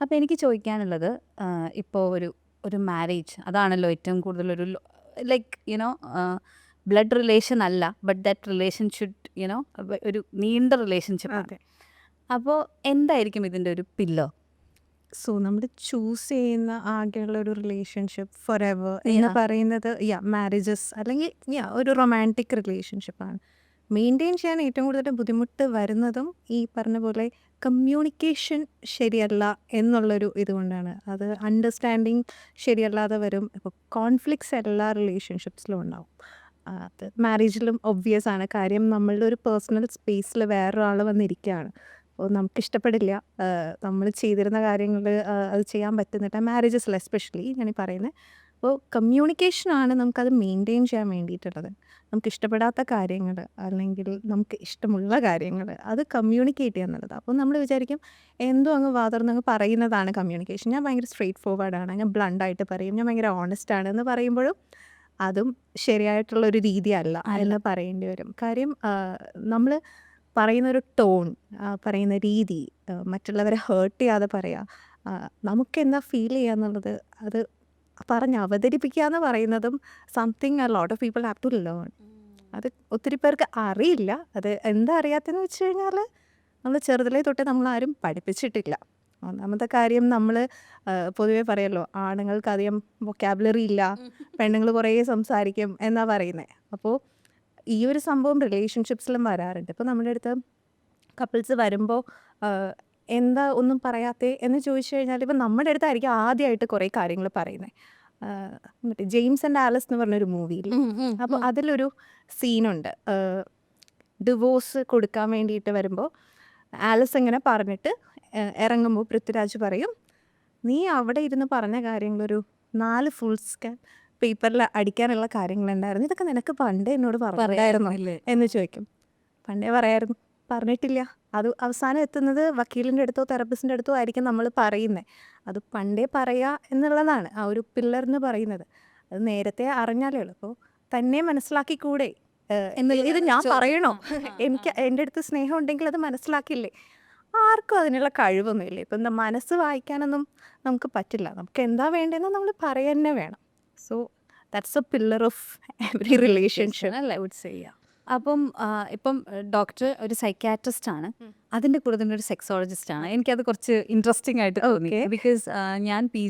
അപ്പോൾ എനിക്ക് ചോദിക്കാനുള്ളത് ഇപ്പോൾ ഒരു മാരേജ് അതാണല്ലോ ഏറ്റവും കൂടുതൽ ഒരു ലൈക്ക് യുനോ ബ്ലഡ് റിലേഷൻ അല്ല, but that relation should you know ഒരു നീണ്ട റിലേഷൻഷിപ്പാണ്. അതെ. അപ്പോൾ എന്തായിരിക്കും ഇതിൻ്റെ ഒരു പില്ലോ? സോ നമ്മൾ ചൂസ് ചെയ്യുന്ന ആകെയുള്ള ഒരു റിലേഷൻഷിപ്പ് ഫോർ എവർ എന്ന് പറയുന്നത് മാരേജസ് അല്ലെങ്കിൽ ഒരു റൊമാൻറ്റിക് റിലേഷൻഷിപ്പാണ്. മെയിൻറ്റെയിൻ ചെയ്യാൻ ഏറ്റവും കൂടുതൽ ബുദ്ധിമുട്ട് വരുന്നതും ഈ പറഞ്ഞ പോലെ കമ്മ്യൂണിക്കേഷൻ ശരിയല്ല എന്നുള്ളൊരു ഇതുകൊണ്ടാണ്. അത് അണ്ടർസ്റ്റാൻഡിങ് ശരിയല്ലാതെ വരും. ഇപ്പോൾ കോൺഫ്ലിക്ട്സ് എല്ലാ റിലേഷൻഷിപ്സിലും ഉണ്ടാവും. അത് മാരേജിലും ഒബ്വിയസ് ആണ്. കാര്യം നമ്മളുടെ ഒരു പേഴ്സണൽ സ്പേസിൽ വേറൊരാൾ വന്നിരിക്കുകയാണ്. അപ്പോൾ നമുക്കിഷ്ടപ്പെടില്ല നമ്മൾ ചെയ്തിരുന്ന കാര്യങ്ങൾ അത് ചെയ്യാൻ പറ്റുന്നില്ല. മാരേജസിൽ എസ്പെഷ്യലി ഞാനീ പറയുന്നത്. അപ്പോൾ കമ്മ്യൂണിക്കേഷനാണ് നമുക്കത് മെയിൻറ്റെയിൻ ചെയ്യാൻ വേണ്ടിയിട്ടുള്ളത്. നമുക്കിഷ്ടപ്പെടാത്ത കാര്യങ്ങൾ അല്ലെങ്കിൽ നമുക്ക് ഇഷ്ടമുള്ള കാര്യങ്ങൾ അത് കമ്മ്യൂണിക്കേറ്റ് ചെയ്യുക എന്നുള്ളത്. അപ്പോൾ നമ്മൾ വിചാരിക്കും എന്തോ അങ്ങ് വാതുറന്നങ്ങ് പറയുന്നതാണ് കമ്മ്യൂണിക്കേഷൻ. ഞാൻ ഭയങ്കര സ്ട്രെയിറ്റ് ഫോർവേഡാണ്, ഞാൻ ബ്ലണ്ടായിട്ട് പറയും, ഞാൻ ഭയങ്കര ഓണസ്റ്റാണ് എന്ന് പറയുമ്പോഴും അതും ശരിയായിട്ടുള്ളൊരു രീതിയല്ല എന്ന് പറയേണ്ടി വരും. കാര്യം നമ്മൾ പറയുന്നൊരു ടോൺ, പറയുന്ന രീതി, മറ്റുള്ളവരെ ഹേർട്ട് ചെയ്യാതെ പറയുക, നമുക്കെന്താ ഫീൽ ചെയ്യുക എന്നുള്ളത് അത് പറഞ്ഞ് അവതരിപ്പിക്കുക എന്ന് പറയുന്നതും something a lot of people have to learn. അത് ഒത്തിരി പേർക്ക് അറിയില്ല. അത് എന്താ അറിയാത്തതെന്ന് വെച്ച് കഴിഞ്ഞാൽ നമ്മൾ ചെറുതിലേ തൊട്ട് നമ്മളാരും പഠിപ്പിച്ചിട്ടില്ല. ഒന്നാമത്തെ കാര്യം നമ്മൾ പൊതുവേ പറയല്ലോ ആണുങ്ങൾക്ക് അധികം വൊക്കാബുലറി ഇല്ല, പെണ്ണുങ്ങൾ കുറേ സംസാരിക്കും എന്നാ പറയുന്നത്. അപ്പോൾ ഈ ഒരു സംഭവം റിലേഷൻഷിപ്സിലും വരാറുണ്ട്. ഇപ്പോൾ നമ്മുടെ അടുത്ത് കപ്പിൾസ് വരുമ്പോൾ എന്താ ഒന്നും പറയാത്തേ എന്ന് ചോദിച്ചു കഴിഞ്ഞാൽ ഇപ്പം നമ്മുടെ അടുത്തായിരിക്കും ആദ്യമായിട്ട് കുറേ കാര്യങ്ങൾ പറയുന്നത്. മറ്റേ ജെയിംസ് ആൻഡ് ആലിസ് എന്ന് പറഞ്ഞൊരു മൂവിയിൽ അപ്പോൾ അതിലൊരു സീനുണ്ട്. ഡിവോഴ്സ് കൊടുക്കാൻ വേണ്ടിയിട്ട് വരുമ്പോൾ ആലിസ് ഇങ്ങനെ പറഞ്ഞിട്ട് ഇറങ്ങുമ്പോൾ പൃഥ്വിരാജ് പറയും, നീ അവിടെ ഇരുന്ന് പറഞ്ഞ കാര്യങ്ങളൊരു 4 ഫുൾ സ്കാൻ പേപ്പറിൽ അടിക്കാനുള്ള കാര്യങ്ങളുണ്ടായിരുന്നു, ഇതൊക്കെ നിനക്ക് പണ്ടേ എന്നോട് പറഞ്ഞായിരുന്നോ എന്ന് ചോദിക്കും. പണ്ടേ പറയായിരുന്നു, പറഞ്ഞിട്ടില്ല. അത് അവസാനം എത്തുന്നത് വക്കീലിൻ്റെ അടുത്തോ തെറപ്പിസ്റ്റിൻ്റെ അടുത്തോ ആയിരിക്കും നമ്മൾ പറയുന്നത്. അത് പണ്ടേ പറയുക എന്നുള്ളതാണ് ആ ഒരു പില്ലറിന് പറയുന്നത്. അത് നേരത്തെ അറിഞ്ഞാലേ ഉള്ളൂ. അപ്പോൾ തന്നെ മനസ്സിലാക്കിക്കൂടെ ഇത് ഞാൻ പറയണോ? എനിക്ക് എൻ്റെ അടുത്ത് സ്നേഹം ഉണ്ടെങ്കിൽ അത് മനസ്സിലാക്കില്ലേ? ആർക്കും അതിനുള്ള കഴിവൊന്നുമില്ല. ഇപ്പം എന്താ മനസ്സ് വായിക്കാനൊന്നും നമുക്ക് പറ്റില്ല. നമുക്ക് എന്താ വേണ്ടതെന്ന് നമ്മൾ പറയുക തന്നെ വേണം. So that's A pillar of every relationship അല്ലേ വുഡ് സേ. അപ്പം ഇപ്പം ഡോക്ടർ ഒരു സൈക്യാട്രിസ്റ്റ് ആണ്, അതിൻ്റെ കൂടെ തന്നെ ഒരു സെക്സോളജിസ്റ്റ് ആണ്. എനിക്കത് കുറച്ച് ഇൻട്രസ്റ്റിംഗ് ആയിട്ട് തോന്നി. ബിക്കോസ് ഞാൻ PG